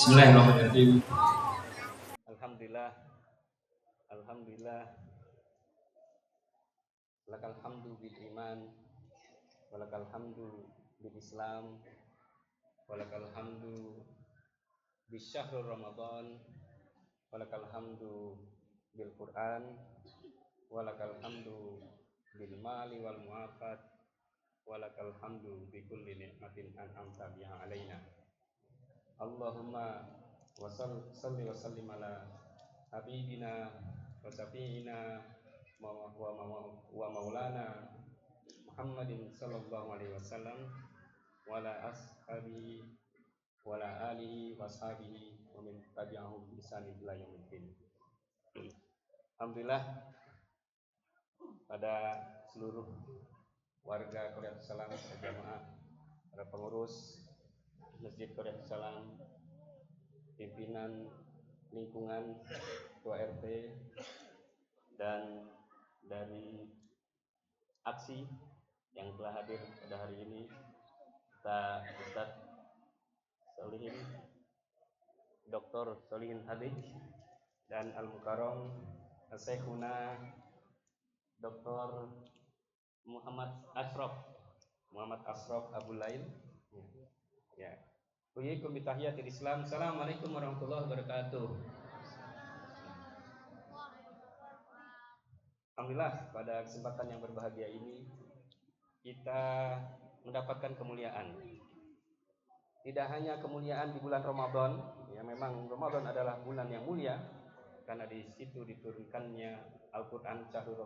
Bismillahirrahmanirrahim. Alhamdulillah, Alhamdulillah, lakal hamdu bil iman, walakal hamdu bil Islam, walakal hamdu bis syahrul Ramadan, walakal hamdu bil Quran, walakal hamdu bil mali wal muafat, walakal hamdu bi kulli ni'matin an'amta biha alaina. Allahumma salli wa sallim ala habibina wa syafi'ina wa maulana Muhammadin sallallahu alaihi wasallam wa ala ashabihi wa ala alihi wa ashabihi wa min tabi'ahum bi ihsan ila yaumil. Alhamdulillah, pada seluruh warga Korea Salam, jamaah, para pengurus Masjid Korea Salam, pimpinan lingkungan, ketua RT, dan dari aksi yang telah hadir pada hari ini, kita Ustaz Solihin, Dr. Solihin Hadij, dan Al-Mukarram Syekhuna Dr. Muhammad Ashraf Abu Lail. Ya. Uyikum bitahiyatil Islam. Assalamualaikum warahmatullahi wabarakatuh. Alhamdulillah, pada kesempatan yang berbahagia ini kita mendapatkan kemuliaan. Tidak hanya kemuliaan di bulan Ramadan, ya memang Ramadan adalah bulan yang mulia karena di situ diturunkannya Al-Qur'an, syahrul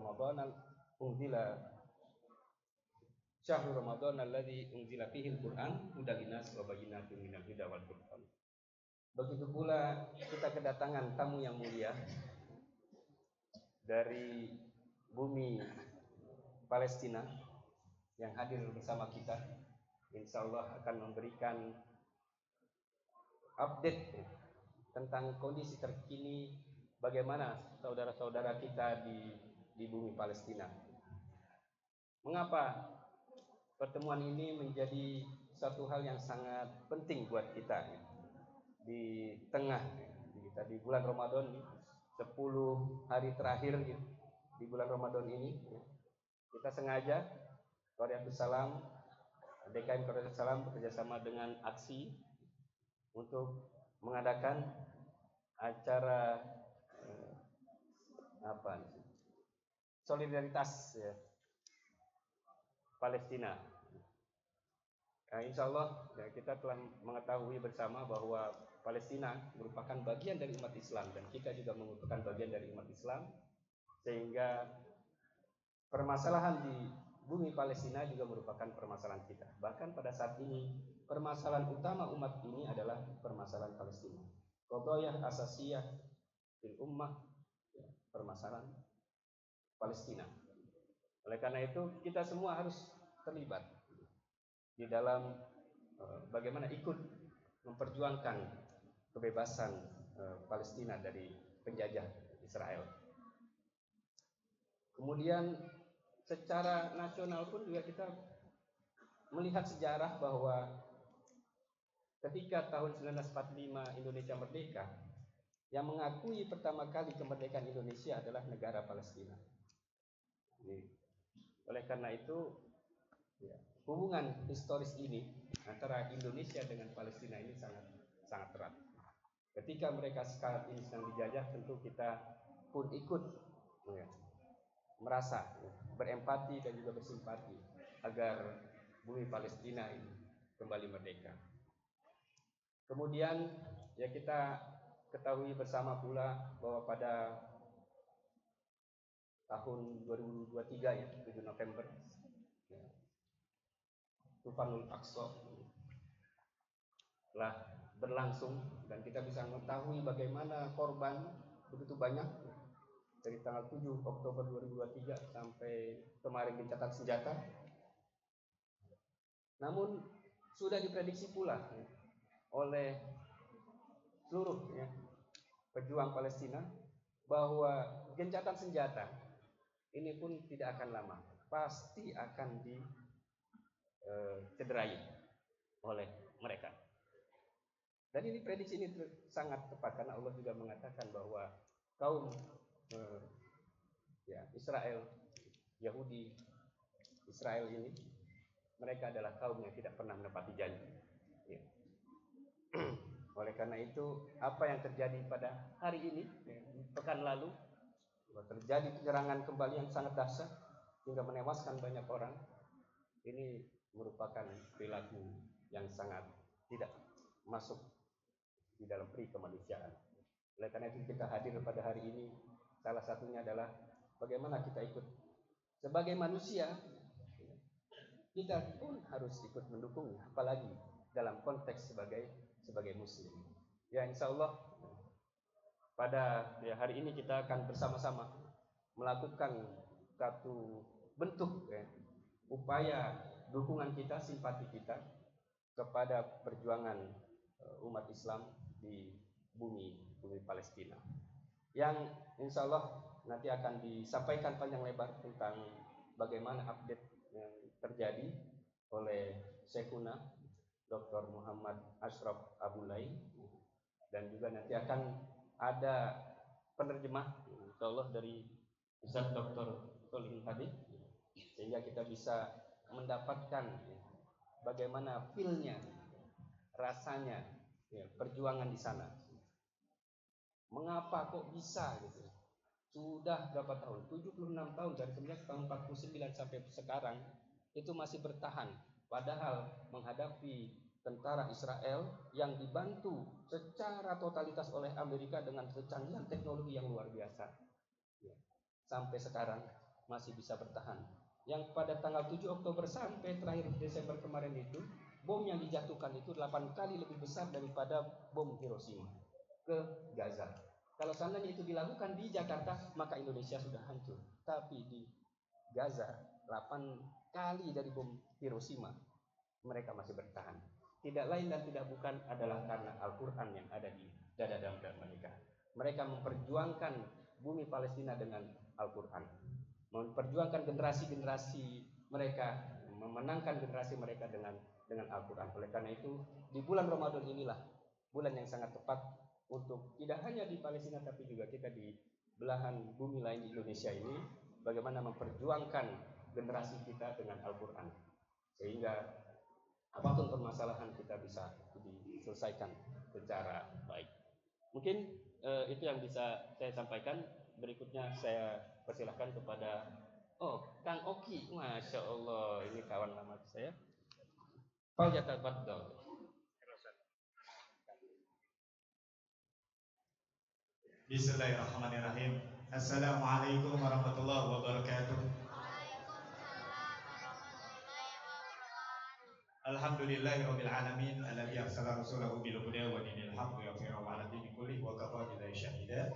Ramadan alladzi unzila fihi al-Qur'an hudan linnas wa bayyinatin minal huda wal furqan. Begitu pula kita kedatangan tamu yang mulia dari bumi Palestina yang hadir bersama kita, insya Allah akan memberikan update tentang kondisi terkini bagaimana saudara-saudara kita di bumi Palestina. Mengapa pertemuan ini menjadi satu hal yang sangat penting buat kita di tengah kita di bulan Ramadan, 10 hari terakhir di bulan Ramadan ini, kita sengaja Korea Salam, DKM Korea Salam bekerjasama dengan aksi untuk mengadakan acara solidaritas Palestina. Insya Allah kita telah mengetahui bersama bahwa Palestina merupakan bagian dari umat Islam dan kita juga merupakan bagian dari umat Islam, sehingga permasalahan di bumi Palestina juga merupakan permasalahan kita. Bahkan pada saat ini permasalahan utama umat ini adalah permasalahan Palestina. Qadhaya asasiyah fil ummah, permasalahan Palestina. Oleh karena itu kita semua harus terlibat di dalam bagaimana ikut memperjuangkan kebebasan Palestina dari penjajah Israel. Kemudian secara nasional pun juga kita melihat sejarah bahwa ketika tahun 1945 Indonesia merdeka, yang mengakui pertama kali kemerdekaan Indonesia adalah negara Palestina. Oleh karena itu, hubungan historis ini antara Indonesia dengan Palestina ini sangat erat. Ketika mereka saat ini sedang dijajah, tentu kita pun ikut merasa berempati dan juga bersimpati agar bumi Palestina ini kembali merdeka. Kemudian kita ketahui bersama pula bahwa pada tahun 2023 7 November Tufanul Aqsa telah berlangsung dan kita bisa mengetahui bagaimana korban begitu banyak dari tanggal 7 Oktober 2023 sampai kemarin gencatan senjata. Namun sudah diprediksi pula oleh seluruh pejuang Palestina bahwa gencatan senjata ini pun tidak akan lama, pasti akan dicederai oleh mereka. Dan ini prediksi ini sangat tepat karena Allah juga mengatakan bahwa kaum Israel, Yahudi, Israel ini mereka adalah kaum yang tidak pernah menepati janji. Ya. Oleh karena itu, apa yang terjadi pada hari ini, pekan lalu, terjadi penyerangan kembali yang sangat dahsyat hingga menewaskan banyak orang. Ini merupakan perilaku yang sangat tidak masuk di dalam peri kemanusiaan. Oleh karena itu kita hadir pada hari ini, salah satunya adalah bagaimana kita ikut sebagai manusia, kita pun harus ikut mendukungnya, apalagi dalam konteks sebagai muslim. Ya, insya Allah pada hari ini kita akan bersama-sama melakukan satu bentuk upaya dukungan kita, simpati kita kepada perjuangan umat Islam di bumi Palestina, yang insya Allah nanti akan disampaikan panjang lebar tentang bagaimana update yang terjadi oleh Syekhuna Dr. Muhammad Ashraf Abulai, dan juga nanti akan ada penerjemah insya Allah dari Ustaz Dr. Solihin Hadi, sehingga kita bisa mendapatkan bagaimana feel-nya, rasanya perjuangan di sana. Mengapa kok bisa gitu? Sudah berapa tahun? 76 tahun dari semenjak tahun 49 sampai sekarang itu masih bertahan, padahal menghadapi tentara Israel yang dibantu secara totalitas oleh Amerika dengan kecanggihan teknologi yang luar biasa. Sampai sekarang masih bisa bertahan. Yang pada tanggal 7 Oktober sampai terakhir Desember kemarin itu, bom yang dijatuhkan itu 8 kali lebih besar daripada bom Hiroshima ke Gaza. Kalau seandainya itu dilakukan di Jakarta, maka Indonesia sudah hancur. Tapi di Gaza, 8 kali dari bom Hiroshima, mereka masih bertahan. Tidak lain dan tidak bukan adalah karena Al-Quran yang ada di dada mereka. Mereka memperjuangkan bumi Palestina dengan Al-Quran, memperjuangkan generasi-generasi mereka, memenangkan generasi mereka dengan Al-Quran. Oleh karena itu, di bulan Ramadan inilah bulan yang sangat tepat untuk tidak hanya di Palestina tapi juga kita di belahan bumi lain di Indonesia ini, bagaimana memperjuangkan generasi kita dengan Al-Quran, sehingga apapun permasalahan kita bisa diselesaikan secara baik. Mungkin itu yang bisa saya sampaikan. Berikutnya saya persilahkan kepada Kang Oki. Masya Allah, ini kawan lama saya. Falyatafaddal. Bismillahirrahmanirrahim. Assalamualaikum warahmatullahi wabarakatuh. Alhamdulillahirabbil alamin alladzi arsala rasulahu bil huda wa dinil haqqi yudhhirahu 'ala dini kullihi wa kafa billahi shahida.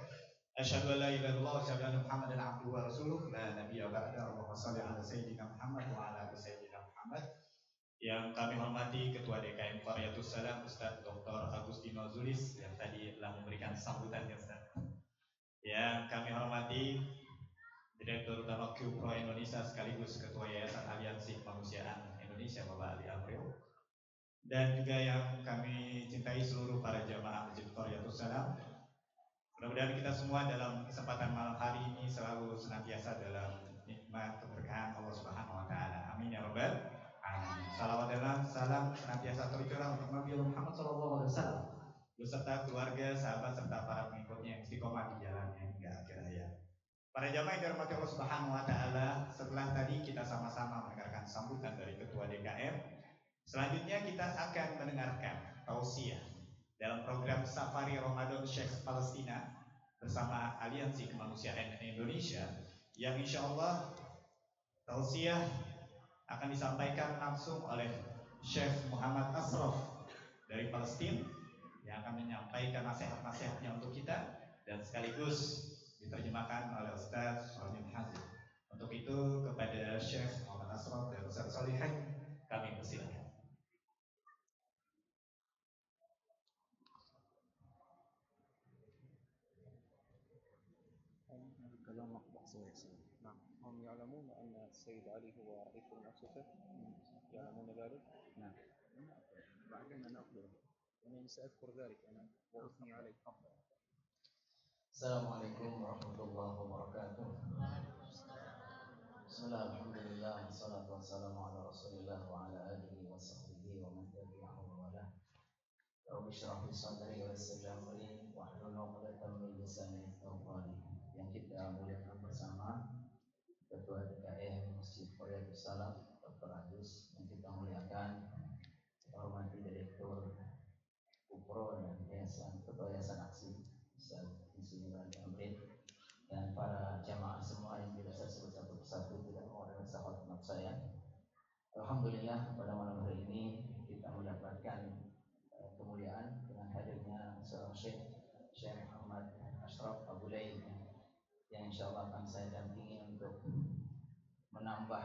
Asyhadu an la ilaha illallah wa asyhadu anna Muhammadan 'abduhu wa rasuluh la nabiyya ba'da. Allahumma shalli 'ala sayyidina Muhammad wa 'ala ali sayyidina Muhammad. Yang kami hormati Ketua DKM Qaryatus Salam Ustaz Dr. Agustino Zulis yang tadi telah memberikan sambutannya Ustaz. Yang kami hormati Direktur Utama Q-Pro Indonesia sekaligus Ketua Yayasan Aliansi Kemanusiaan Indonesia Bapak Ali April, dan juga yang kami cintai seluruh para jamaah Masjid Qaryatus Salam. Mudah-mudahan kita semua dalam kesempatan malam hari ini selalu senantiasa dalam nikmat keberkahan Allah Subhanahu wa taala. Amin ya rabbal alamin. Salawat dan salam senantiasa tercurah untuk Nabi Muhammad sallallahu alaihi wasallam beserta keluarga, sahabat serta para pengikutnya yang istiqomah di jalannya hingga akhir hayat. Para jamaah yang dirahmati Allah Subhanahu wa taala, setelah tadi kita sama-sama mendengarkan sambutan dari Ketua DKM, selanjutnya kita akan mendengarkan tausiah dalam program Safari Ramadan Syekh Palestina bersama Aliansi Kemanusiaan Indonesia, yang insya Allah tausiah akan disampaikan langsung oleh Syekh Muhammad Ashraf dari Palestina, yang akan menyampaikan nasihat-nasihatnya untuk kita dan sekaligus diterjemahkan oleh Ustaz Solihin Hadi. Untuk itu kepada Syekh Muhammad Ashraf dan Ustaz Solihin kami persilakan. هم يعلمون أن السيد علي هو رئيس المؤسسة، يعلمون ذلك؟ نعم. بعدين نأخذه. سأذكر ذلك أنا وأثني عليك. السلام عليكم ورحمة الله وبركاته. بسم الله الحمد لله والصلاة والسلام على رسول الله وعلى آله وصحبه ومن تبعه وله. رب اشرح لي صدري ويسر لي أمري واحلل عقدة من لساني يفقهوا قولي. Yang kita muliakan bersama Ketua DKM Masjid Riyadhus Salaf Dr. Agus, yang kita muliakan hormati Direktur Upro dan Ketua Yayasan Aksi Ustaz Insinyur Amrin, dan para jamaah semua yang tidak saya sebut satu persatu, tidak mengorbankan sahabat saya. Alhamdulillah pada malam hari ini kita mendapatkan kemuliaan dengan hadirnya seorang Syekh Muhammad Ashraf Abu Lail yang insyaallah akan saya dampingi untuk menambah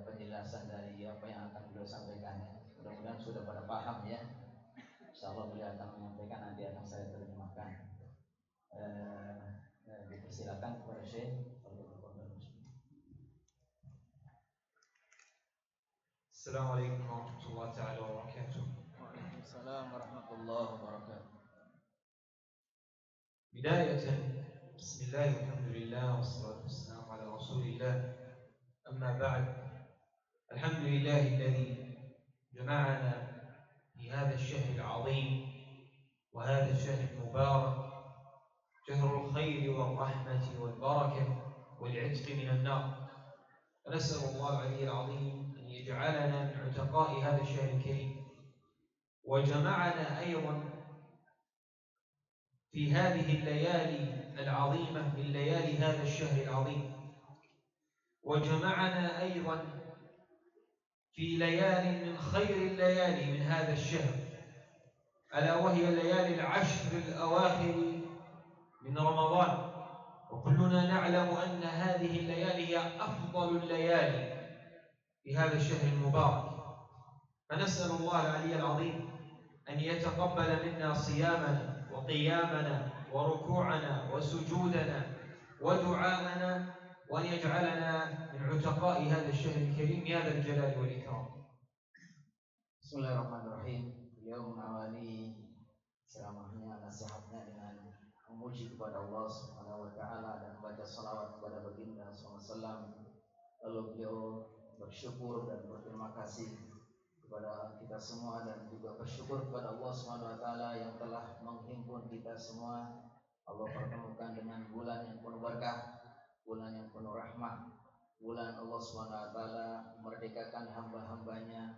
penjelasan dari apa yang akan beliau sampaikan. Mudah-mudahan sudah pada paham ya. Insyaallah beliau akan menyampaikan, nanti akan saya terjemahkan. Dipersilakan kepada Syekh. Assalamualaikum warahmatullahi taala wabarakatuh. Waalaikumsalam warahmatullahi wabarakatuh. Bidayatan bismillah walhamdulillah wassalatu wassalamu ala rasulillah. Amma ba'd. Alhamdulillah alladhi jama'ana fi hadha ash-shahr al-'azim wa hadha ash-shahr al-mubarak, shahr al-khair wal-rahmah wal-barakah wal-'itq min an-nar. ونسأل الله العلي العظيم أن يجعلنا من عتقاء هذا الشهر الكريم، وجمعنا أيضا في هذه الليالي العظيمة من ليالي هذا الشهر العظيم، وجمعنا أيضا في ليال من خير الليالي من هذا الشهر، ألا وهي الليالي العشر الأواخر من رمضان. وكلنا نعلم أن هذه الليالي هي أفضل الليالي في هذا الشهر المبارك، فنسأل الله العلي العظيم أن يتقبل منا صيامنا وقيامنا وركوعنا وسجودنا ودعاءنا، وأن يجعلنا من عتقاء هذا الشهر الكريم يا ذا الجلال والإكرام. Bismillahirrahmanirrahim. Beliau mengawali ceramahnya, nasihatnya dengan memuji kepada Allah Subhanahu wa taala dan membaca salawat kepada baginda sallallahu alaihi wasallam. Lalu beliau bersyukur dan berterima kasih kepada kita semua, dan juga bersyukur kepada Allah Subhanahu wa taala yang telah menghimpun kita semua. Allah pertemukan dengan bulan yang penuh berkah, bulan yang penuh rahmah, bulan Allah Subhanahu wa taala memerdekakan hamba-hambanya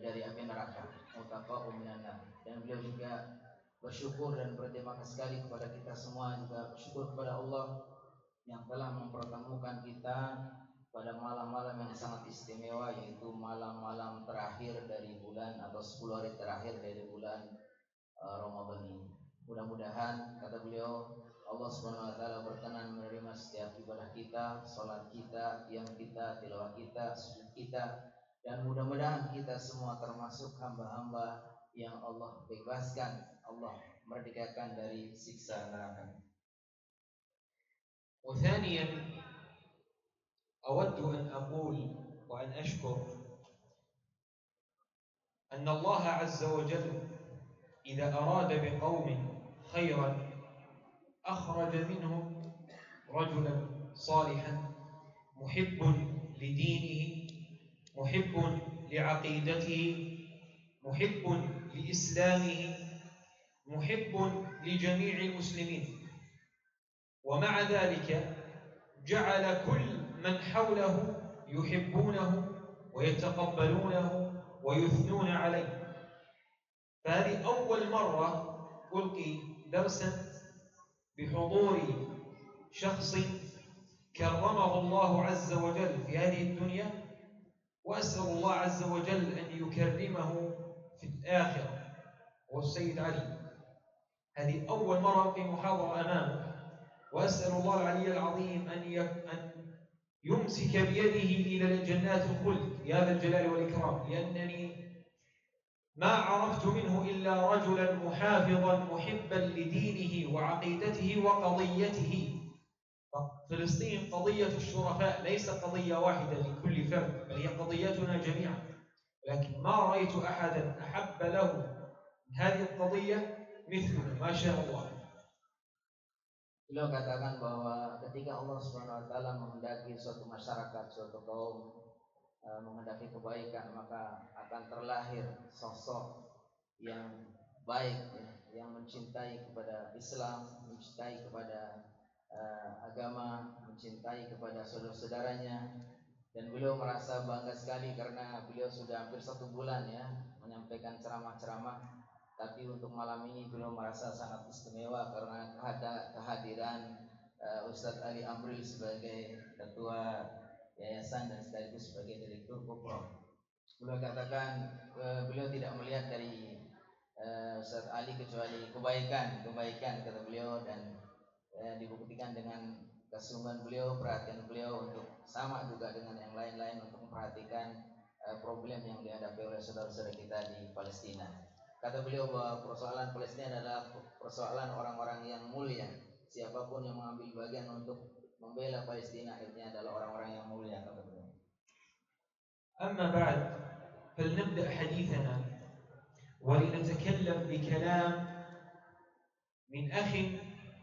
dari api neraka, mutaqa'u minan nar. Dan beliau juga bersyukur dan berterima kasih sekali kepada kita semua, juga bersyukur kepada Allah yang telah mempertemukan kita pada malam-malam yang sangat istimewa, yaitu malam-malam terakhir dari bulan atau 10 hari terakhir dari bulan Ramadan ini. Mudah-mudahan, kata beliau, Allah Subhanahu wa taala berkenan menerima setiap ibadah kita, salat kita, qiyam kita, tilawah kita, sujud kita, dan mudah-mudahan kita semua termasuk hamba-hamba yang Allah bebaskan, Allah merdekakan dari siksa neraka. وثانيا أود أن أقول وأن أشكر أن الله عز وجل إذا أراد بقوم خيرا أخرج منهم رجلا صالحا محب لدينه، محب لعقيدته، محب لإسلامه، محب لجميع المسلمين، ومع ذلك جعل كل من حوله يحبونه ويتقبلونه ويثنون عليه. فهذه أول مرة ألقي درسا بحضور شخص كرمه الله عز وجل في هذه الدنيا، وأسأل الله عز وجل أن يكرمه في الآخرة، والسيد علي. هذه أول مرة في محاضرة أمامه، وأسأل الله العلي العظيم أن يمسك بيده إلى جنات الخلد يا ذا الجلال والإكرام، لأنني ما عرفت منه إلا رجلا محافظا محبا لدينه وعقيدته وقضيته. فلسطين قضية الشرفاء، ليس قضية واحدة لكل فرد، بل هي قضيتنا جميعا. لكن ما رأيت أحدا أحب له هذه القضية مثلنا ما شاء الله. Beliau katakan bahwa ketika Allah Subhanahu wa taala menghendaki suatu masyarakat, suatu kaum menghendaki kebaikan, maka akan terlahir sosok yang baik ya, yang mencintai kepada Islam, mencintai kepada agama, mencintai kepada saudara-saudaranya. Dan beliau merasa bangga sekali karena beliau sudah hampir 1 bulan ya menyampaikan ceramah-ceramah. Tapi untuk malam ini beliau merasa sangat istimewa karena kehadiran Ustadz Ali Amril sebagai ketua yayasan dan sekaligus sebagai direktur Kopro. Beliau katakan beliau tidak melihat dari Ustadz Ali kecuali kebaikan kata beliau, dan dibuktikan dengan kesungguhan beliau, perhatian beliau untuk sama juga dengan yang lain-lain untuk memperhatikan problem yang dihadapi oleh saudara-saudara kita di Palestina. Kata beliau bahwa persoalan Palestina adalah persoalan orang-orang yang mulia. Siapapun yang mengambil bagian untuk membela Palestina akhirnya adalah orang-orang yang mulia, kata beliau. أما بعد فلنبدأ حديثنا ولنتكلم بكلام من أخ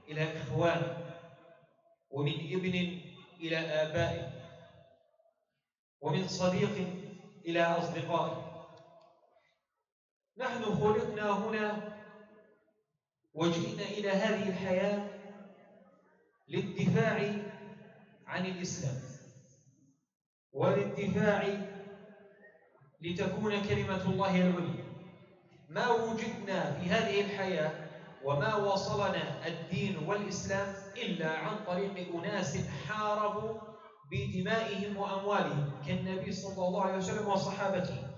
إلى إخوان ومن ابن إلى آباء ومن صديق إلى أصدقاء. نحن خلقنا هنا وجئنا إلى هذه الحياة للدفاع عن الإسلام وللدفاع لتكون كلمة الله العليا. ما وجدنا في هذه الحياة وما وصلنا الدين والإسلام إلا عن طريق أناس حاربوا بدمائهم وأموالهم كالنبي صلى الله عليه وسلم وصحابته.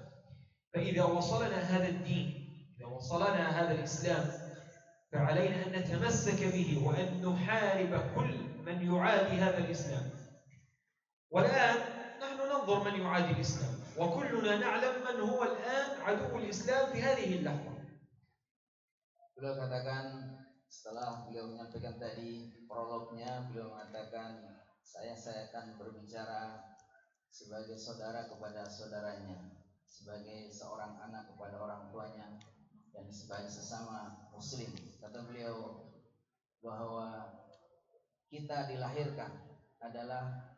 فإذا وصلنا هذا الدين، إذا وصلنا هذا الإسلام، فعلينا أن نتمسك به وأن نحارب كل من يعادي هذا الإسلام. والآن نحن ننظر من يعادي الإسلام وكلنا نعلم من هو الآن عدو الإسلام في هذه اللحظة. Beliau katakan setelah beliau menyampaikan tadi prolognya, beliau mengatakan saya akan berbicara sebagai saudara kepada saudaranya, sebagai seorang anak kepada orang tuanya, dan sebagai sesama muslim. Kata beliau bahwa kita dilahirkan adalah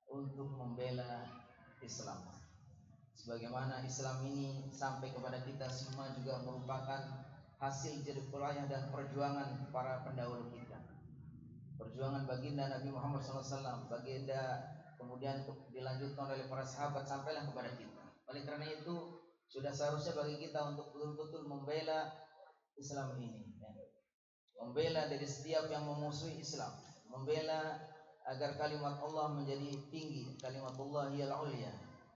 untuk membela Islam. Sebagaimana Islam ini sampai kepada kita semua juga merupakan hasil jerih payah dan perjuangan para pendahulu kita. Perjuangan baginda Nabi Muhammad SAW, baginda kemudian dilanjutkan oleh para sahabat sampailah kepada kita. Oleh karena itu sudah seharusnya bagi kita untuk betul-betul membela Islam ini ya. Membela dari setiap yang memusuhi Islam, membela agar kalimat Allah menjadi tinggi, kalimat Allah hiyal ulya.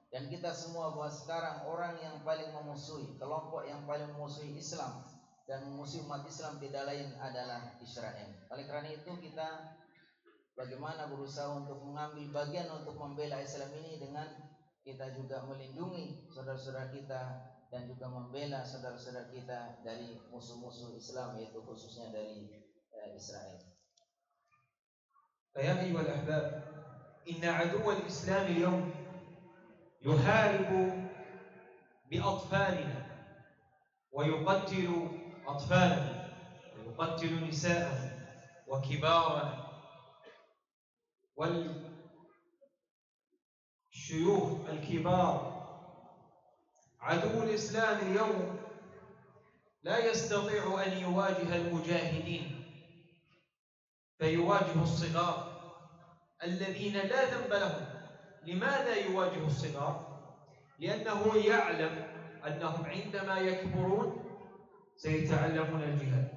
Dan kita semua bahwa sekarang orang yang paling memusuhi, kelompok yang paling memusuhi Islam dan memusuhi umat Islam tidak lain adalah Israel. Oleh karena itu kita bagaimana berusaha untuk mengambil bagian untuk membela Islam ini dengan kita juga melindungi saudara-saudara kita dan juga membela saudara-saudara kita dari musuh-musuh Islam, yaitu khususnya dari Israel. فيا أيها الأحباب، إن عدو الإسلام اليوم يحارب بأطفالنا ويقتل أطفالنا ويقتل نساءنا وكبارنا والشيوخ الكبار. عدو الإسلام اليوم لا يستطيع أن يواجه المجاهدين، فيواجه الصغار الذين لا ذنب لهم. لماذا يواجه الصغار؟ لأنه يعلم أنهم عندما يكبرون سيتعلمون الجهاد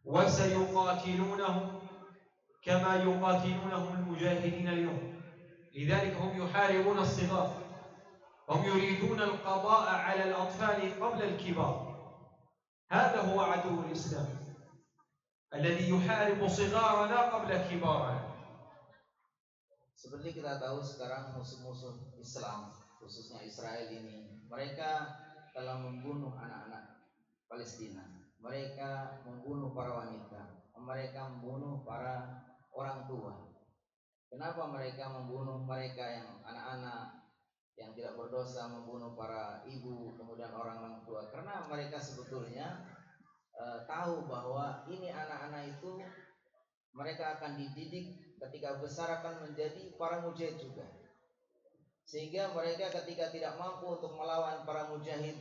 وسيقاتلونهم كما يقاتلونهم المجاهدين اليوم. لذلك هم يحاربون الصغار، هم يريدون القضاء على الأطفال قبل الكبار. هذا هو عدو الإسلام الذي يحارب صغارنا قبل كبارنا. Seperti kita tahu sekarang musuh-musuh Islam, khususnya Israel ini, mereka telah membunuh anak-anak Palestina, mereka membunuh para wanita, mereka membunuh para orang tua. Kenapa mereka membunuh mereka yang anak-anak yang tidak berdosa membunuh para ibu kemudian orang tua, karena mereka sebetulnya tahu bahwa ini anak-anak itu mereka akan dididik ketika besar akan menjadi para mujahid juga, sehingga mereka ketika tidak mampu untuk melawan para mujahid,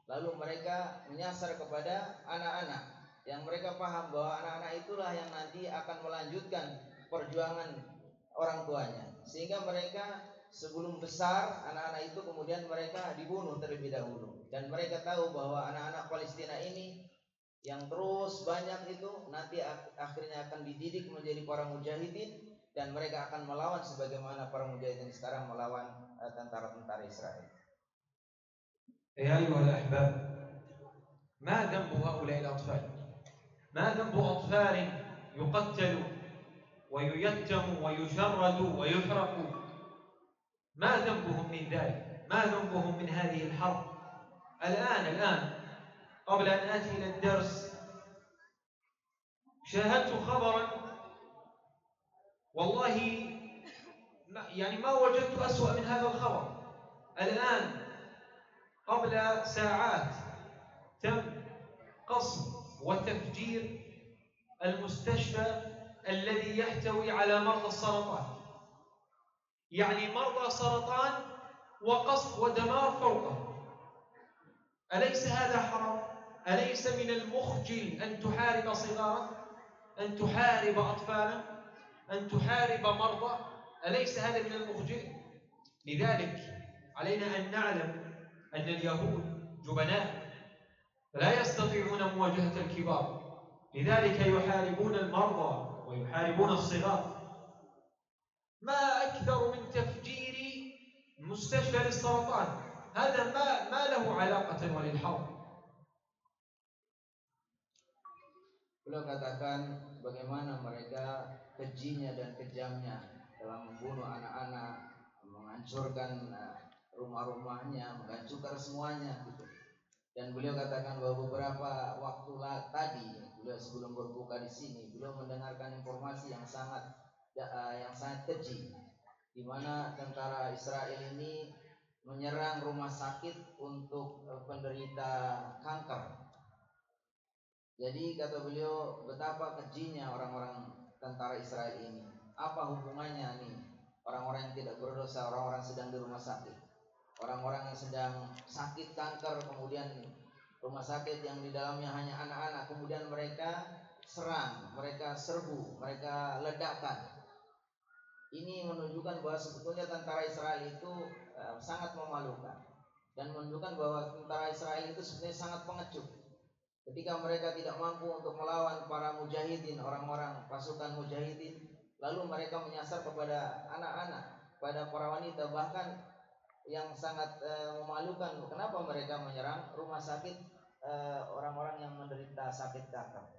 lalu mereka menyasar kepada anak-anak yang mereka paham bahwa anak-anak itulah yang nanti akan melanjutkan perjuangan orang tuanya, sehingga mereka sebelum besar anak-anak itu kemudian mereka dibunuh terlebih dahulu. Dan mereka tahu bahwa anak-anak Palestina ini yang terus banyak itu nanti akhirnya akan dididik menjadi para mujahidin, dan mereka akan melawan sebagaimana para mujahidin sekarang melawan tentara-tentara Israel. يا أيها الأحباب، ما ذنب هؤلاء الأطفال؟ ما ذنب أطفال يقتلوا وييتموا ويشردوا ويحرقوا؟ ما ذنبهم من ذلك؟ ما ذنبهم من هذه الحرب؟ الآن قبل أن آتي إلى الدرس شاهدت خبرا والله ما وجدت أسوأ من هذا الخبر. الآن قبل ساعات تم قصف وتفجير المستشفى الذي يحتوي على مرضى السرطان، يعني مرضى سرطان وقصف ودمار فوقه. أليس هذا حرام؟ أليس من المخجل أن تحارب صغارا، أن تحارب أطفالا، أن تحارب مرضى؟ أليس هذا من المخجل؟ لذلك علينا أن نعلم أن اليهود جبناء لا يستطيعون مواجهة الكبار، لذلك يحاربون المرضى ويحاربون الصغار. ما أكثر من تفجير مستشفى للسرطان، هذا ما له علاقة وللحرب. Beliau katakan bagaimana mereka kejinya dan kejamnya dalam membunuh anak-anak, menghancurkan rumah-rumahnya, menghancurkan semuanya gitu. Dan beliau katakan bahwa beberapa waktu tadi beliau sebelum berbuka di sini, beliau mendengarkan informasi yang sangat keji, di mana tentara Israel ini menyerang rumah sakit untuk penderita kanker. Jadi kata beliau, betapa kejinya orang-orang tentara Israel ini. Apa hubungannya nih orang-orang yang tidak berdosa, orang-orang sedang di rumah sakit, orang-orang yang sedang sakit kanker, kemudian rumah sakit yang di dalamnya hanya anak-anak, kemudian mereka serang, mereka serbu, mereka ledakan. Ini menunjukkan bahwa sebetulnya tentara Israel itu sangat memalukan, dan menunjukkan bahwa tentara Israel itu sebenarnya sangat pengecut. Ketika mereka tidak mampu untuk melawan para mujahidin, orang-orang pasukan mujahidin, lalu mereka menyasar kepada anak-anak, pada para wanita, bahkan yang sangat memalukan, kenapa mereka menyerang rumah sakit orang-orang yang menderita sakit kanker.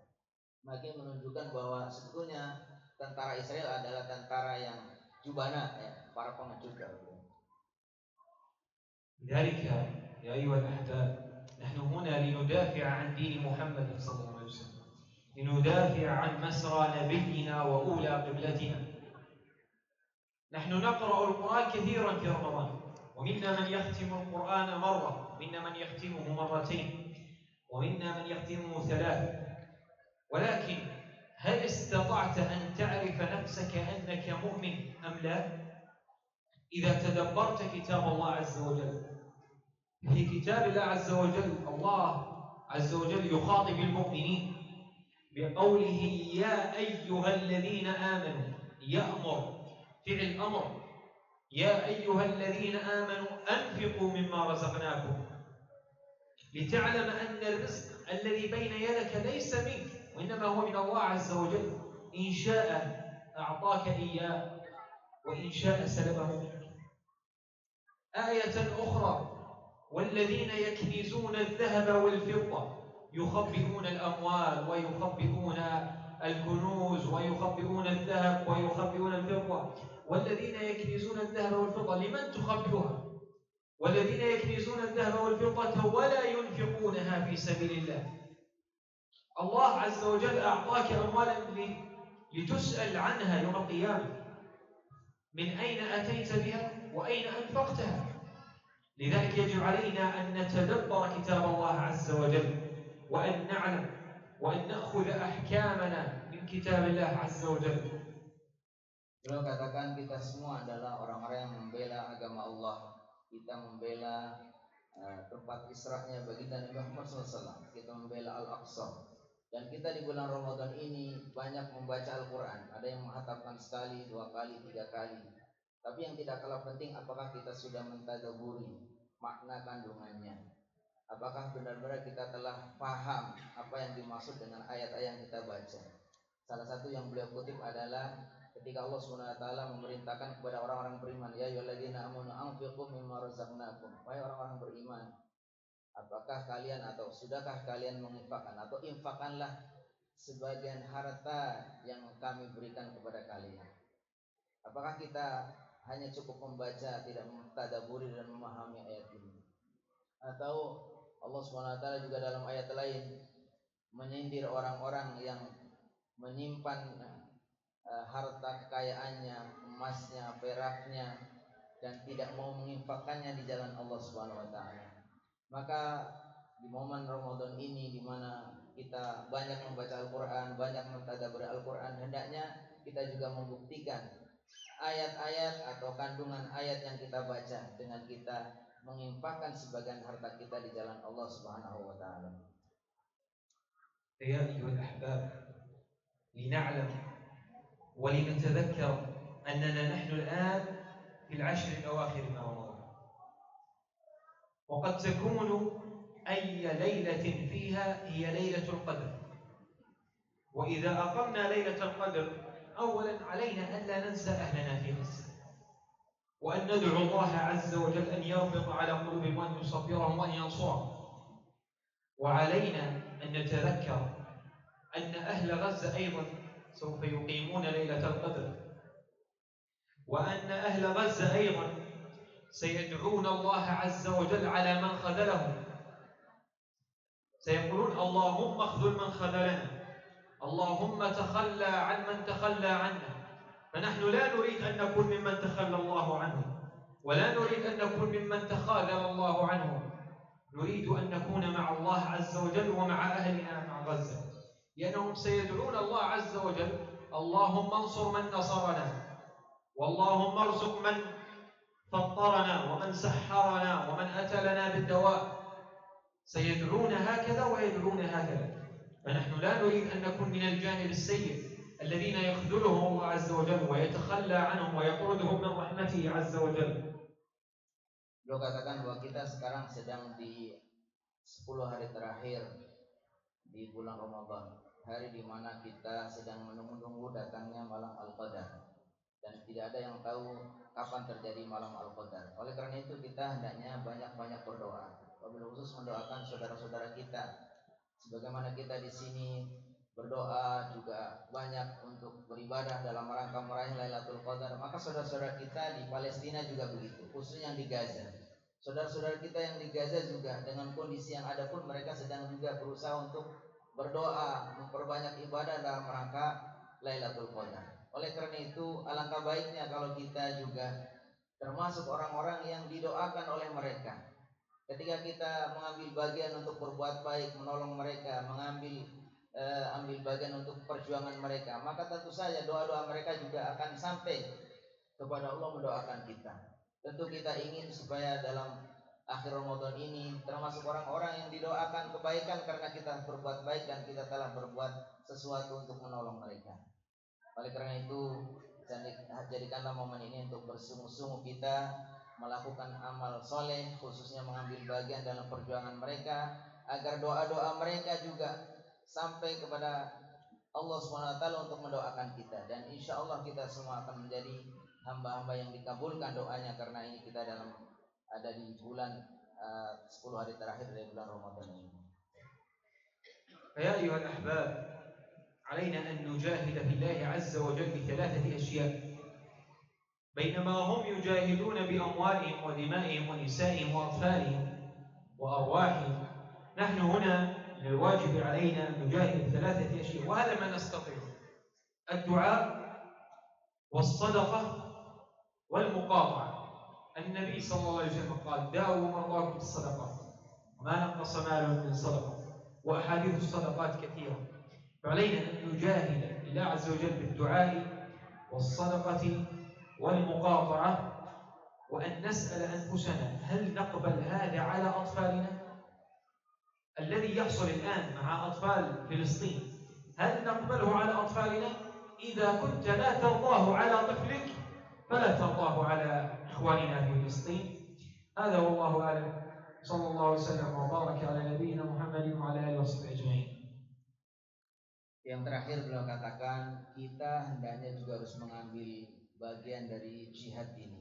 Makin menunjukkan bahwa sebetulnya tentara Israel adalah tentara yang jubana, para pengecut. لذلك يا أيها الأحباب، نحن هنا لندافع عن دين محمد صلى الله عليه وسلم، لندافع عن مسرى نبينا وأولى قبلتنا. نحن نقرأ القرآن كثيرا في رمضان، ومنا من يختم القرآن مرة، ومنا من يختمه مرتين، ومنا من يختمه 3. ولكن هل استطعت أن تعرف نفسك أنك مؤمن أم لا؟ إذا تدبرت كتاب الله عز وجل، في كتاب الله عز وجل الله عز وجل يخاطب المؤمنين بقوله يا أيها الذين آمنوا، يأمر، فعل أمر، يا أيها الذين آمنوا أنفقوا مما رزقناكم، لتعلم أن الرزق الذي بين يدك ليس منك، وإنما هو من الله عز وجل. إن شاء أعطاك إياه وإن شاء سلبه منك. آية أخرى والذين يكنزون الذهب والفضة، يخبئون الأموال ويخبئون الكنوز ويخبئون الذهب ويخبئون الفضة. والذين يكنزون الذهب والفضة، لمن تخبئها؟ والذين يكنزون الذهب والفضة ولا ينفقونها في سبيل الله. الله عز وجل أعطاك أموالا لتسأل عنها يوم القيامة، من أين أتيت بها وأين أنفقتها. لذلك يجب علينا أن نتدبر كتاب الله عز وجل وأن نعلم وأن نأخذ أحكامنا من كتاب الله عز وجل. Beliau katakan kita semua adalah orang-orang yang membela agama Allah. Kita membela tempat Isra-nya baginda Nabi Muhammad SAW. Kita membela Al-Aqsa. Dan kita di bulan Ramadan ini banyak membaca Al-Quran. Ada yang menghatamkan sekali, 2 kali, 3 kali. Tapi yang tidak kalah penting, apakah kita sudah mentadaburi makna kandungannya? Apakah benar-benar kita telah paham apa yang dimaksud dengan ayat-ayat yang kita baca? Salah satu yang beliau kutip adalah ketika Allah SWT memerintahkan kepada orang-orang beriman, ya ayyuhalladzina amanu anfiqu mimma razaqnakum. Wahai orang-orang beriman, apakah kalian atau sudahkah kalian menginfakkan atau infakkanlah sebagian harta yang kami berikan kepada kalian? Apakah kita hanya cukup membaca, tidak mentadaburi dan memahami ayat ini? Atau Allah SWT juga dalam ayat lain menyindir orang-orang yang menyimpan harta kekayaannya, emasnya, peraknya, dan tidak mau menginfakkannya di jalan Allah Subhanahu wa taala. Maka di momen Ramadan ini di mana kita banyak membaca Al-Qur'an, banyak mentadabbur Al-Qur'an, hendaknya kita juga membuktikan ayat-ayat atau kandungan ayat yang kita baca dengan kita menginfakkan sebagian harta kita di jalan Allah Subhanahu wa taala. Ya ayyuhal ahbab, lina'lam ولنتذكر أننا نحن الآن في العشر الأواخر من رمضان، وقد تكون أي ليلة فيها هي ليلة القدر. وإذا أقمنا ليلة القدر أولا علينا ألا ننسى أهلنا في غزة، وأن ندعو الله عز وجل أن يربط على قلوبهم وأن يصبرهم وأن ينصرهم. وعلينا أن نتذكر أن أهل غزة أيضا سوف يقيمون ليلة القدر، وأن أهل غزة أيضا سيدعون الله عز وجل على من خذلهم، سيقولون اللهم اخذل من خذلنا، اللهم تخلى عن من تخلى عنا. فنحن لا نريد أن نكون ممن تخلى الله عنه، ولا نريد أن نكون ممن تخاذل الله عنه. نريد أن نكون مع الله عز وجل ومع أهلنا مع غزة، لأنهم سيدعون الله عز وجل اللهم انصر من نصرنا، واللهم ارزق من فطرنا ومن سحرنا ومن أتى لنا بالدواء. سيدعون هكذا ويدعون هكذا، فنحن لا نريد أن نكون من الجانب السيء الذين يخذلهم الله عز وجل ويتخلى عنهم ويطردهم من رحمته عز وجل. Beliau katakan bahwa kita sekarang sedang di 10 hari terakhir di bulan Ramadan, hari di mana kita sedang menunggu-nunggu datangnya malam Al-Qadar, dan tidak ada yang tahu kapan terjadi malam Al-Qadar. Oleh karena itu kita hendaknya banyak-banyak berdoa, wabil khusus mendoakan saudara-saudara kita. Sebagaimana kita di sini berdoa juga banyak untuk beribadah dalam rangka meraih Lailatul Qadar, maka saudara-saudara kita di Palestina juga begitu, khususnya yang di Gaza. Saudara-saudara kita yang di Gaza juga dengan kondisi yang ada pun mereka sedang juga berusaha untuk berdoa, memperbanyak ibadah dalam rangka Lailatul Qadar. Oleh karena itu alangkah baiknya kalau kita juga termasuk orang-orang yang didoakan oleh mereka. Ketika kita mengambil bagian untuk berbuat baik, menolong mereka, ambil bagian untuk perjuangan mereka, maka tentu saja doa-doa mereka juga akan sampai kepada Allah mendoakan kita. Tentu kita ingin supaya dalam akhir Ramadan ini termasuk orang-orang yang didoakan kebaikan karena kita berbuat baik dan kita telah berbuat sesuatu untuk menolong mereka. Oleh karena itu jadikanlah momen ini untuk bersungguh-sungguh kita melakukan amal soleh, khususnya mengambil bagian dalam perjuangan mereka, agar doa-doa mereka juga sampai kepada Allah SWT untuk mendoakan kita. Dan insya Allah kita semua akan menjadi hamba-hamba yang dikabulkan doanya, karena ini kita ada di bulan 10 hari terakhir dari bulan Ramadan ini. Ya ayyuhal ahbab, علينا أن نجاهد في الله عز وجل بثلاثة أشياء. بينما هم يجاهدون بأموالهم ودمائهم ونسائهم وأطفالهم وأرواحهم، نحن هنا الواجب علينا أن نجاهد بثلاثة أشياء، وهذا ما نستطيع: الدعاء والصدقة والمقاطعة. النبي صلى الله عليه وسلم قال داووا مرضاكم بالصدقات ما نقص مال من صدقة، وأحاديث الصدقات كثيرة، فعلينا أن نجاهد الله عز وجل بالدعاء والصدقة والمقاطعة، وأن نسأل أنفسنا هل نقبل هذا على أطفالنا؟ الذي يحصل الآن مع أطفال فلسطين هل نقبله على أطفالنا؟ إذا كنت لا ترضاه على طفلك فلا ترضاه على إخواننا في فلسطين. هذا والله أعلم، صلى الله وسلم وبارك على نبينا محمد وعلى آله وصحبه أجمعين. Yang terakhir beliau katakan, kita hendaknya juga harus mengambil bagian dari jihad ini.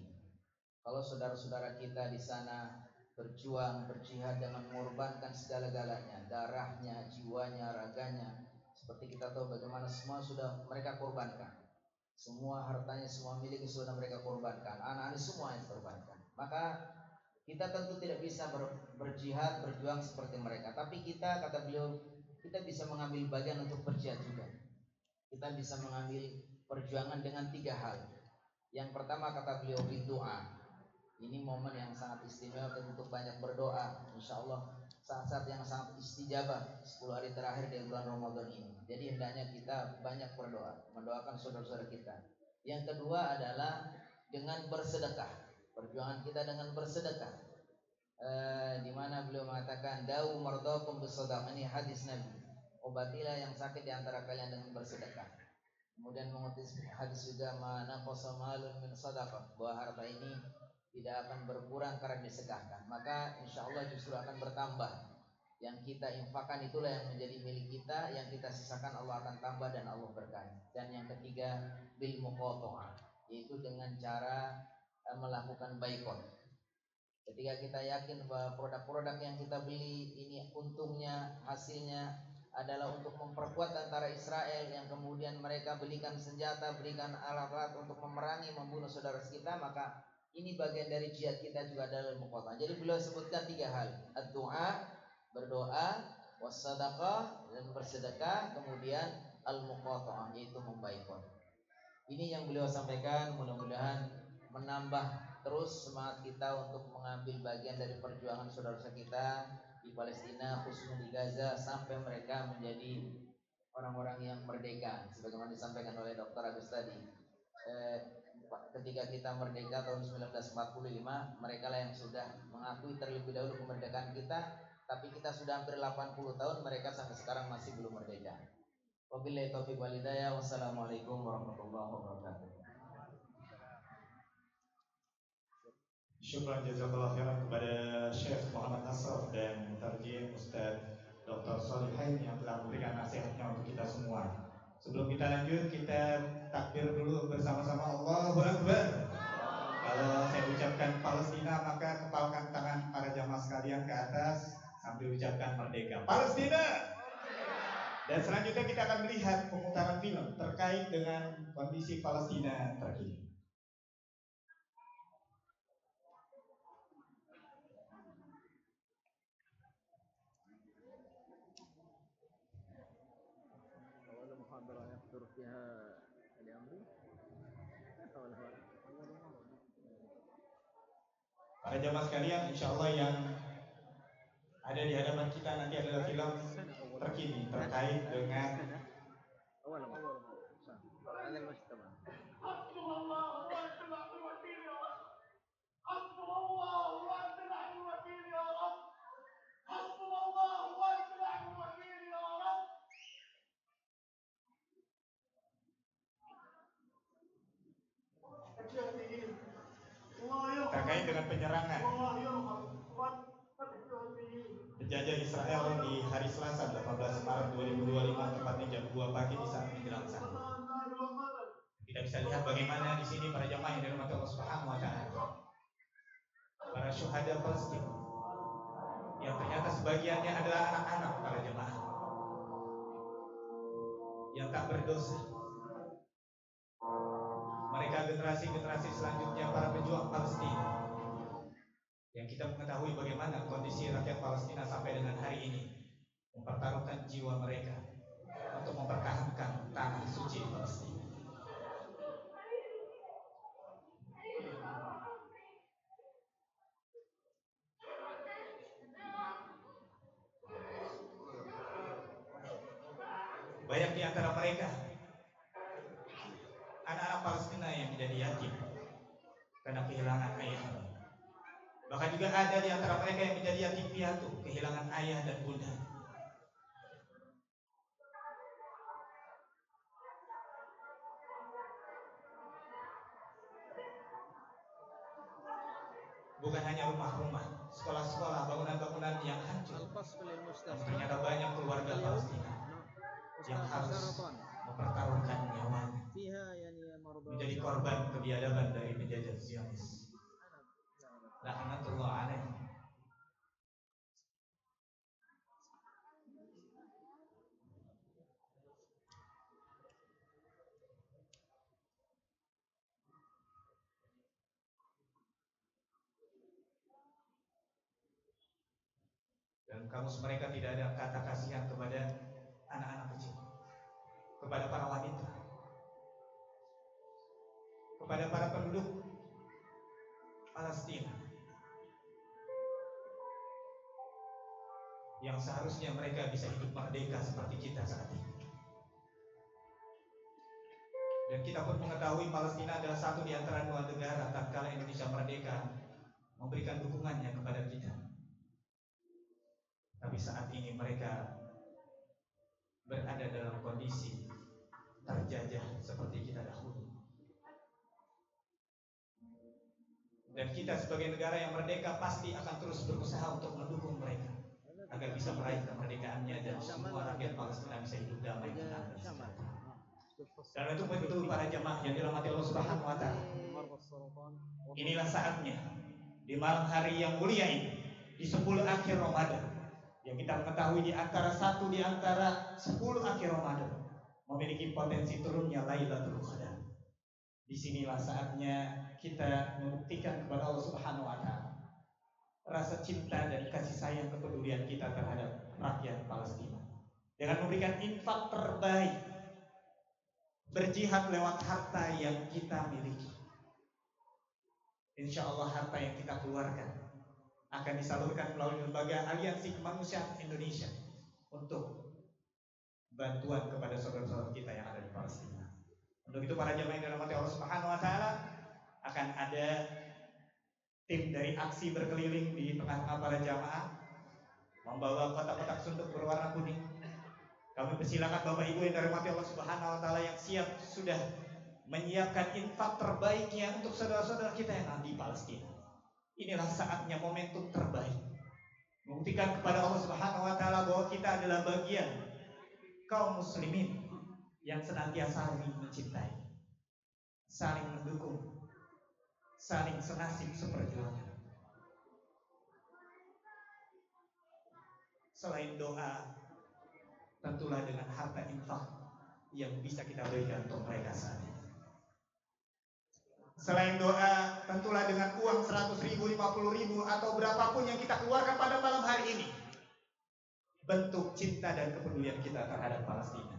Kalau saudara-saudara kita di sana berjuang, berjihad dengan mengorbankan segala-galanya, darahnya, jiwanya, raganya, seperti kita tahu bagaimana semua sudah mereka korbankan. Semua hartanya, semua miliknya sudah mereka korbankan, anak-anak semua yang korbankan. Maka kita tentu tidak bisa berjihad, berjuang seperti mereka. Tapi kita, kata beliau, kita bisa mengambil bagian untuk berjihad juga. Kita bisa mengambil perjuangan dengan 3 hal. Yang pertama kata beliau berdoa. Ini momen yang sangat istimewa untuk banyak berdoa. Insya Allah saat-saat yang sangat istijabah 10 hari terakhir dari bulan Ramadan ini. Jadi hendaknya kita banyak berdoa, mendoakan saudara-saudara kita. Yang kedua adalah dengan bersedekah. Perjuangan kita dengan bersedekah. Di mana beliau mengatakan dawu mardakum bisadaqah, ini hadis Nabi, obatilah yang sakit di antara kalian dengan bersedekah. Kemudian mengutip hadis juga mana qasa malun min sadaqah, bahwa harta ini tidak akan berkurang karena disedekahkan, maka insya Allah justru akan bertambah. Yang kita infakkan itulah yang menjadi milik kita, yang kita sisakan Allah akan tambah dan Allah berkahi. Dan yang ketiga bil muqatha'ah, yaitu dengan cara melakukan boikot. Ketika kita yakin bahwa produk-produk yang kita beli ini untungnya, hasilnya adalah untuk memperkuat antara Israel yang kemudian mereka belikan senjata, berikan alat-alat untuk memerangi, membunuh saudara kita, maka ini bagian dari jihad kita juga adalah muqatha'ah. Jadi beliau sebutkan 3 hal: ad-du'a, berdoa, was-sadaqah, dan bersedekah, kemudian al-muqatha'ah, yaitu membaikot. Ini yang beliau sampaikan, mudah-mudahan menambah terus semangat kita untuk mengambil bagian dari perjuangan saudara-saudara kita di Palestina, khususnya di Gaza, sampai mereka menjadi orang-orang yang merdeka. Sebagaimana disampaikan oleh Dr. Agus tadi, ketika kita merdeka tahun 1945, mereka lah yang sudah mengakui terlebih dahulu kemerdekaan kita, tapi kita sudah hampir 80 tahun, mereka sampai sekarang masih belum merdeka. Wabillahi taufiq wal hidayah. Wassalamualaikum warahmatullahi wabarakatuh. Syukran jazakallah khairan kepada Syekh Muhammad Nasr dan Mutarjim Ustaz Dr. Shalihain yang telah memberikan nasihatnya untuk kita semua. Sebelum kita lanjut, kita takbir dulu bersama-sama, Allahu Akbar. Kalau saya ucapkan Palestina, maka kepalkan tangan para jamaah sekalian ke atas sambil ucapkan merdeka Palestina. Dan selanjutnya kita akan melihat pemutaran film terkait dengan kondisi Palestina terkini. Para jamaah sekalian, insya Allah yang ada di hadapan kita nanti adalah film terkini terkait dengan terkait dengan penyerangan penjajah Israel di hari Selasa 18 Maret 2025 tepatnya jam 2 pagi di saat menjelang sahur. Kita bisa lihat bagaimana di sini para jamaah yang dirahmati Allah Subhanahu wa taala, para syuhada Palestina yang ternyata sebagiannya adalah anak-anak para jamaah yang tak berdosa. Mereka generasi-generasi selanjutnya para pejuang Palestina yang kita mengetahui bagaimana kondisi rakyat Palestina sampai dengan hari ini mempertaruhkan jiwa mereka untuk mempertahankan tanah suci Palestina. Banyak di antara mereka anak-anak Palestina yang menjadi yatim karena kehilangan ayahnya. Bahkan juga ada di antara mereka yang menjadi yatim piatu, kehilangan ayah dan bunda. Bukan hanya rumah-rumah, sekolah-sekolah, bangunan-bangunan yang hancur. القصف للمستشفى Ternyata banyak keluarga Palestina yang harus سرطان mempertaruhkan nyawanya فيها يعني مرضى menjadi korban kebiadaban dari penjajah Zionis. Laknatullah alaih. Dan kamus mereka tidak ada kata kasihan kepada anak-anak kecil, kepada para wanita, kepada para penduduk Palestina yang seharusnya mereka bisa hidup merdeka seperti kita saat ini. Dan kita pun mengetahui Palestina adalah satu di antara dua negara tatkala Indonesia merdeka memberikan dukungannya kepada kita. Tapi saat ini mereka berada dalam kondisi terjajah seperti kita dahulu. Dan kita sebagai negara yang merdeka pasti akan terus berusaha untuk mendukung mereka agar bisa meraih kemerdekaannya dan semua rakyat Palestina bisa hidup damai, tenang, dan sejahtera. Dan untuk itu para jamaah yang dirahmati Allah Subhanahu wa Ta'ala, inilah saatnya di malam hari yang mulia ini, di 10 akhir Ramadan, yang kita mengetahui di antara 10 akhir Ramadan memiliki potensi turunnya Lailatul Qadar. Disinilah saatnya kita membuktikan kepada Allah Subhanahu wa Ta'ala rasa cinta dan kasih sayang kepedulian kita terhadap rakyat Palestina dengan memberikan infak terbaik, berjihad lewat harta yang kita miliki. Insya Allah harta yang kita keluarkan akan disalurkan melalui lembaga Aliansi Kemanusiaan Indonesia untuk bantuan kepada saudara-saudara kita yang ada di Palestina. Untuk itu para jamaah yang dirahmati Allah Subhanahu wa Ta'ala, akan ada tim dari aksi berkeliling di tengah-tengah para jamaah membawa kotak-kotak suntuk berwarna kuning. Kami persilakan Bapak Ibu yang dirahmati Allah Subhanahu wa Ta'ala yang siap sudah menyiapkan infak terbaiknya untuk saudara-saudara kita yang ada di Palestina. Inilah saatnya, momentum terbaik, membuktikan kepada Allah Subhanahu wa Ta'ala bahwa kita adalah bagian kaum muslimin yang senantiasa saling mencintai, saling mendukung, saling senasib seperjuangan. Selain doa, tentulah dengan harta infak yang bisa kita berikan untuk mereka saat ini. Selain doa, tentulah dengan uang 100.000, 50.000 atau berapapun yang kita keluarkan pada malam hari ini, bentuk cinta dan kepedulian kita terhadap Palestina.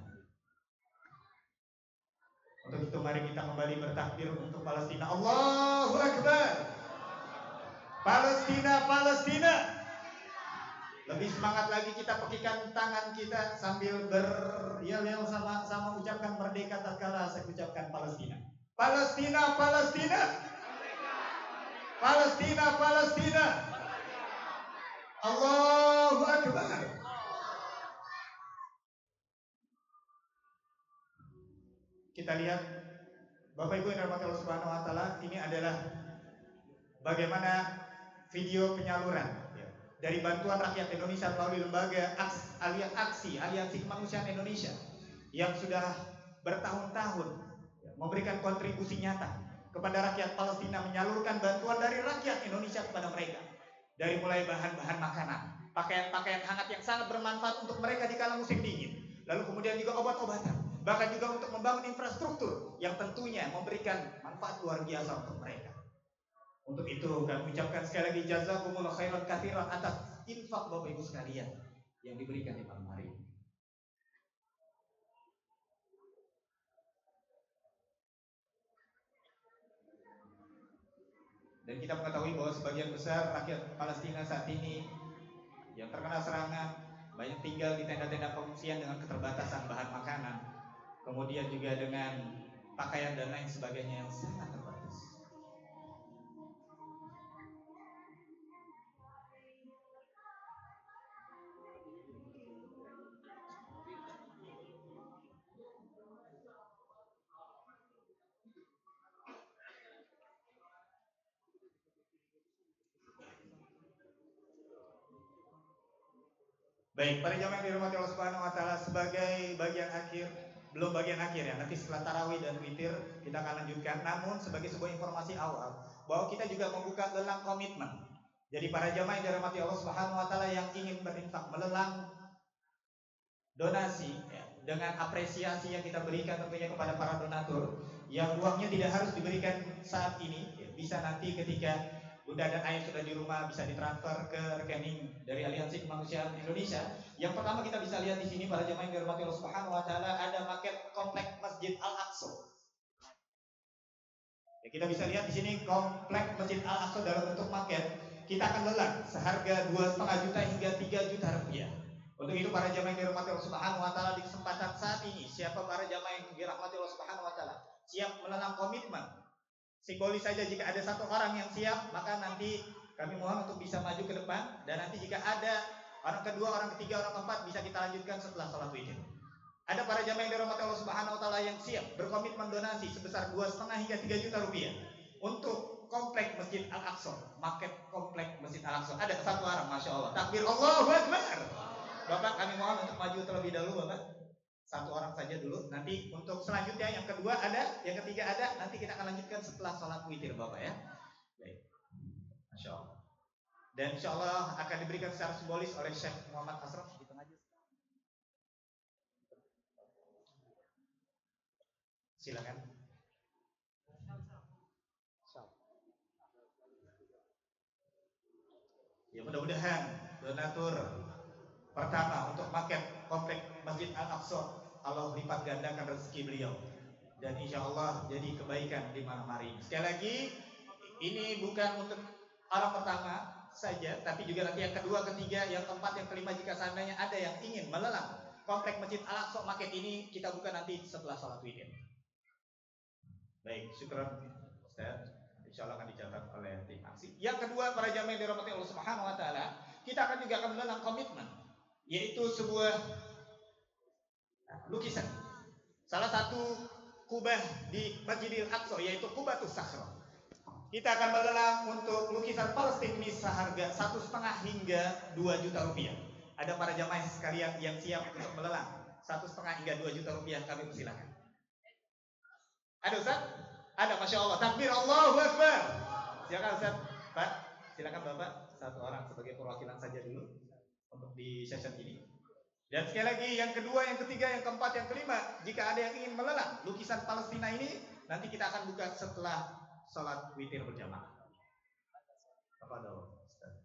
Untuk itu mari kita kembali bertakbir untuk Palestina. Allahu Akbar. Palestina, Palestina. Lebih semangat lagi kita pekikan tangan kita sambil beryel-yel sama ucapkan merdeka tatkala saya ucapkan Palestina. Palestina, Palestina. Palestina, Palestina. Allahu Akbar. Kita lihat Bapak Ibu yang dirahmati Allah Subhanahu wa Ta'ala, ini adalah bagaimana video penyaluran dari bantuan rakyat Indonesia melalui lembaga Aliansi Kemanusiaan Indonesia yang sudah bertahun-tahun memberikan kontribusi nyata kepada rakyat Palestina, menyalurkan bantuan dari rakyat Indonesia kepada mereka, dari mulai bahan-bahan makanan, pakaian-pakaian hangat yang sangat bermanfaat untuk mereka di kala musim dingin, lalu kemudian juga obat-obatan, bahkan juga untuk membangun infrastruktur yang tentunya memberikan manfaat luar biasa untuk mereka. Untuk itu kami ucapkan sekali lagi jazakumullah khairan katsiran atas infak Bapak Ibu sekalian yang diberikan di malam hari ini. Dan kita mengetahui bahwa sebagian besar rakyat Palestina saat ini yang terkena serangan banyak tinggal di tenda-tenda pengungsian dengan keterbatasan bahan makanan, kemudian juga dengan pakaian dan lain sebagainya yang sangat terbatas. Baik, para jamaah yang dirahmati Allah Subhanahu wa taala, sebagai bagian akhir, belum bagian akhir ya, nanti setelah tarawih dan witir kita akan lanjutkan. Namun sebagai sebuah informasi awal bahwa kita juga membuka lelang komitmen. Jadi para jamaah yang dirahmati Allah Subhanahu wa taala yang ingin berinfak, melelang donasi ya, dengan apresiasi yang kita berikan tentunya kepada para donatur, yang uangnya tidak harus diberikan saat ini ya, bisa nanti ketika Bunda dan Ayah sudah di rumah bisa ditransfer ke rekening dari Aliansi Kemanusiaan Indonesia. Yang pertama kita bisa lihat di sini para jamaah yang dirahmati Allah Subhanahu wa taala, ada maket komplek Masjid Al-Aqsa. Ya, kita bisa lihat di sini komplek Masjid Al-Aqsa dalam bentuk maket. Kita akan lelang seharga 2,5 juta hingga 3 juta rupiah. Untuk itu para jamaah yang dirahmati Allah Subhanahu wa taala, di kesempatan saat ini, siapa para jamaah yang dirahmati Allah Subhanahu wa taala siap melelang komitmen, simbolis saja jika ada satu orang yang siap, maka nanti kami mohon untuk bisa maju ke depan, dan nanti jika ada orang kedua, orang ketiga, orang keempat bisa kita lanjutkan setelah sholat witir. Ada para jamaah yang dirahmati Allah Subhanahu wa taala yang siap berkomitmen donasi sebesar 2,5 hingga 3 juta rupiah untuk komplek Masjid Al-Aqsa, maket komplek Masjid Al-Aqsa. Ada satu orang, Masya Allah, takbir Allahu Akbar. Bapak kami mohon untuk maju terlebih dahulu, Bapak. Satu orang saja dulu. Nanti untuk selanjutnya yang kedua ada, yang ketiga ada. Nanti kita akan lanjutkan setelah sholat witir, Bapak ya. Baik, Masya Allah. Dan Insya Allah akan diberikan secara simbolis oleh Syekh Muhammad Asraf di tengah. Silakan. Ya, mudah-mudahan donatur pertama untuk maket komplek Masjid Al-Aqsa, Allah lipat gandakan rezeki beliau, dan insya Allah jadi kebaikan di malam hari ini. Sekali lagi, ini bukan untuk orang pertama saja, tapi juga nanti yang kedua, ketiga, yang keempat, yang kelima, jika seandainya ada yang ingin melelang komplek Masjid Al-Aqsa maket ini, kita buka nanti setelah sholat witir. Baik, syukran Ustaz. Insya Allah akan dicatat oleh tim aksi. Yang kedua, para jamaah yang dirahmati Allah Subhanahu wa taala, kita juga akan melelang komitmen, yaitu sebuah lukisan. Salah satu kubah di Masjidil Aqsa, yaitu Qubatus Sakhra. Kita akan melelang untuk lukisan Palestina ini seharga 1,5 hingga 2 juta rupiah. Ada para jamaah sekalian yang siap untuk melelang 1,5 hingga 2 juta rupiah, kami persilakan. Ada Ustaz? Ada, Masya Allah. Takbir Allahu Akbar. Silakan Ustaz. Pak, silakan Bapak. Satu orang sebagai perwakilan saja dulu untuk di session ini. Dan sekali lagi, yang kedua, yang ketiga, yang keempat, yang kelima, jika ada yang ingin melelang lukisan Palestina ini, nanti kita akan buka setelah sholat witir berjamaah. Apa dong, Ustaz?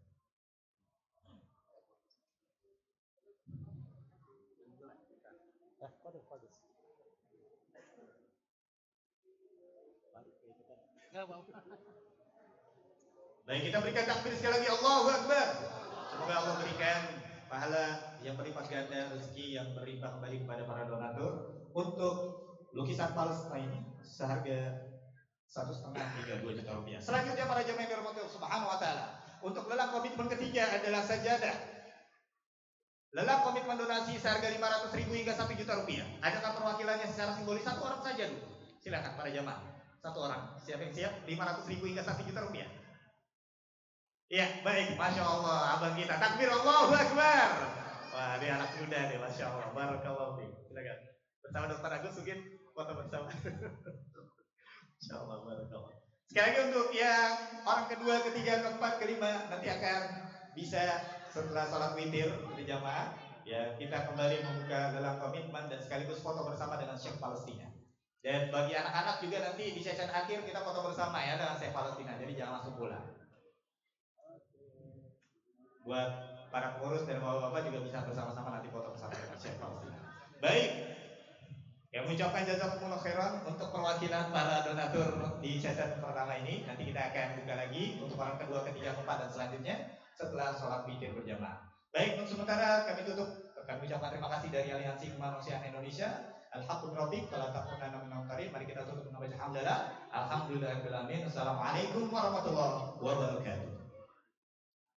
Baik, kita berikan takbir sekali lagi, Allahu Akbar. Semoga Allah berikan pahala yang berlipat ganda, rezeki yang berlimpah kembali kepada para donatur untuk lukisan Palestina ini seharga 1,5 hingga 2 juta rupiah. Selanjutnya para jamaah yang dirahmati Allah Subhanahu wa taala, untuk lelang komitmen ketiga adalah sajadah. Lelang komitmen donasi seharga 500.000 hingga 1 juta rupiah. Adakah perwakilannya secara simbolis? Satu orang saja dulu. Silakan para jamaah. Satu orang. Siapa yang siap? 500.000 hingga 1 juta rupiah. Ya, baik. Masya Allah, abang kita. Takbir Allahu Akbar. Wah, ini anak muda nih, Masya Allah. Barakallahu fiik. Silakan. Bersama Dr. Agus mungkin foto bersama. Masya Allah, barakallah. Sekali lagi untuk yang orang kedua, ketiga, keempat, kelima, nanti akan bisa setelah sholat witir berjamaah. Ya, kita kembali membuka lelang komitmen dan sekaligus foto bersama dengan Syekh Palestina. Dan bagi anak-anak juga nanti di sesi akhir kita foto bersama ya dengan Syekh Palestina. Jadi jangan langsung pulang. Buat para pengurus dan bapak-bapak juga bisa bersama-sama nanti foto bersama dengan Syekh Palestina. Baik. Yang mengucapkan jazakumullah khairan untuk perwakilan para donatur di sesi pertama ini. Nanti kita akan buka lagi untuk orang kedua, ketiga, keempat dan selanjutnya setelah sholat witir berjamaah. Baik, untuk sementara kami tutup. Kami ucapkan terima kasih dari Aliansi Kemanusiaan Indonesia. Alhamdulillah, wala takunanna minal mumtarin. Mari kita tutup dengan baca hamdalah. Alhamdulillahirabbil alamin. Assalamualaikum warahmatullahi wabarakatuh.